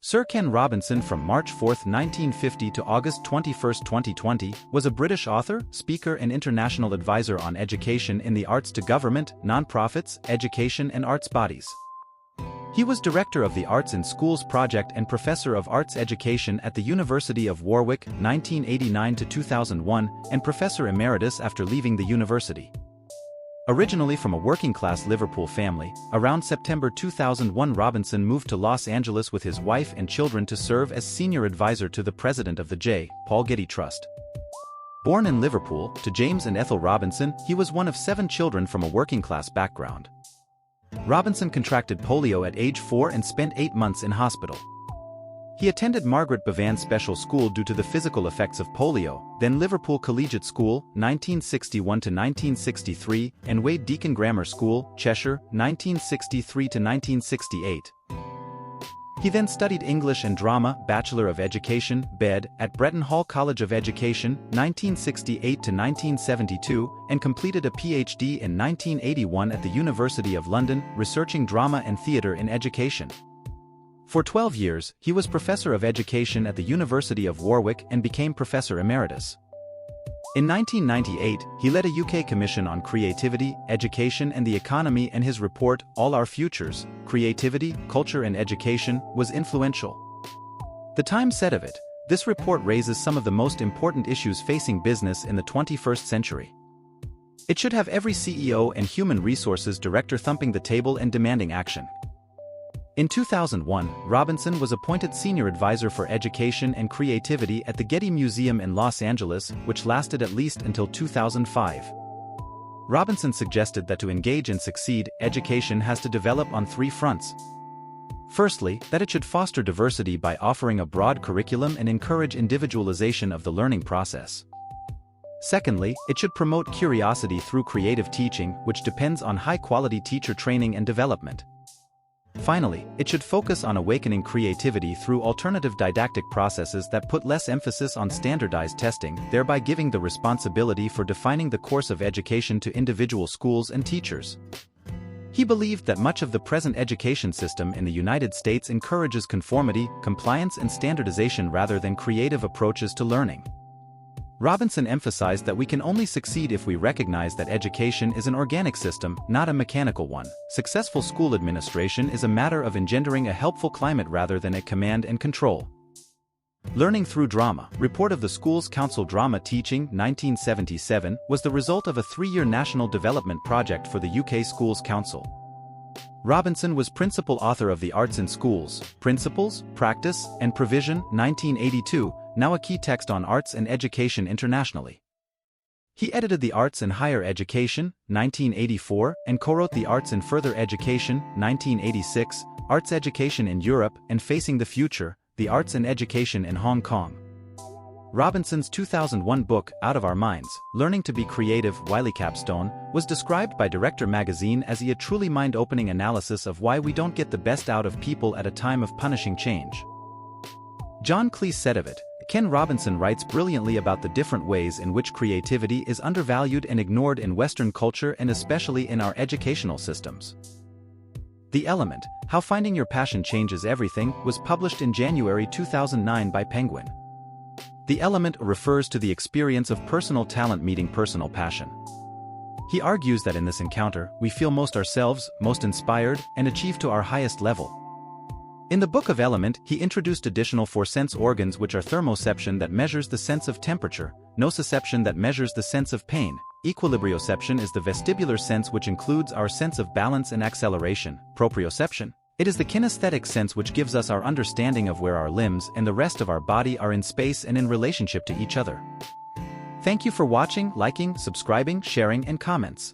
Sir Ken Robinson, from March 4, 1950 to August 21, 2020, was a British author, speaker and international advisor on education in the arts to government, non-profits, education and arts bodies. He was director of the Arts in Schools Project and professor of arts education at the University of Warwick, 1989 to 2001, and professor emeritus after leaving the university. Originally from a working-class Liverpool family, around September 2001 Robinson moved to Los Angeles with his wife and children to serve as senior advisor to the president of the J. Paul Getty Trust. Born in Liverpool, to James and Ethel Robinson, he was one of 7 children from a working-class background. Robinson contracted polio at age 4 and spent 8 months in hospital. He attended Margaret Bevan Special School due to the physical effects of polio, then Liverpool Collegiate School, 1961 to 1963, and Wade Deacon Grammar School, Cheshire, 1963 to 1968. He then studied English and Drama, Bachelor of Education, BEd, at Bretton Hall College of Education, 1968 to 1972, and completed a PhD in 1981 at the University of London, researching drama and theatre in education. For 12 years, he was Professor of Education at the University of Warwick and became Professor Emeritus. In 1998, he led a UK Commission on Creativity, Education and the Economy, and his report, All Our Futures, Creativity, Culture and Education, was influential. The Times said of it, "This report raises some of the most important issues facing business in the 21st century. It should have every CEO and human resources director thumping the table and demanding action." In 2001, Robinson was appointed Senior Advisor for Education and Creativity at the Getty Museum in Los Angeles, which lasted at least until 2005. Robinson suggested that to engage and succeed, education has to develop on 3 fronts. Firstly, that it should foster diversity by offering a broad curriculum and encourage individualization of the learning process. Secondly, it should promote curiosity through creative teaching, which depends on high-quality teacher training and development. Finally, it should focus on awakening creativity through alternative didactic processes that put less emphasis on standardized testing, thereby giving the responsibility for defining the course of education to individual schools and teachers. He believed that much of the present education system in the United States encourages conformity, compliance and standardization rather than creative approaches to learning. Robinson emphasized that we can only succeed if we recognize that education is an organic system, not a mechanical one. Successful school administration is a matter of engendering a helpful climate rather than a command and control. Learning through Drama, Report of the Schools Council Drama Teaching, 1977, was the result of a 3-year national development project for the UK Schools Council. Robinson was principal author of The Arts in Schools, Principles, Practice, and Provision, 1982, now a key text on arts and education internationally. He edited The Arts in Higher Education, 1984, and co-wrote The Arts in Further Education, 1986, Arts Education in Europe and Facing the Future, The Arts and Education in Hong Kong. Robinson's 2001 book, Out of Our Minds, Learning to Be Creative, Wiley Capstone, was described by Director Magazine as a truly mind-opening analysis of why we don't get the best out of people at a time of punishing change. John Cleese said of it, Ken Robinson writes brilliantly about the different ways in which creativity is undervalued and ignored in Western culture and especially in our educational systems. The Element, How Finding Your Passion Changes Everything, was published in January 2009 by Penguin. The Element refers to the experience of personal talent meeting personal passion. He argues that in this encounter, we feel most ourselves, most inspired, and achieve to our highest level. In the Book of Element, he introduced additional 4 sense organs, which are thermoception that measures the sense of temperature, nociception that measures the sense of pain, equilibrioception is the vestibular sense which includes our sense of balance and acceleration, proprioception. It is the kinesthetic sense which gives us our understanding of where our limbs and the rest of our body are in space and in relationship to each other. Thank you for watching, liking, subscribing, sharing, and comments.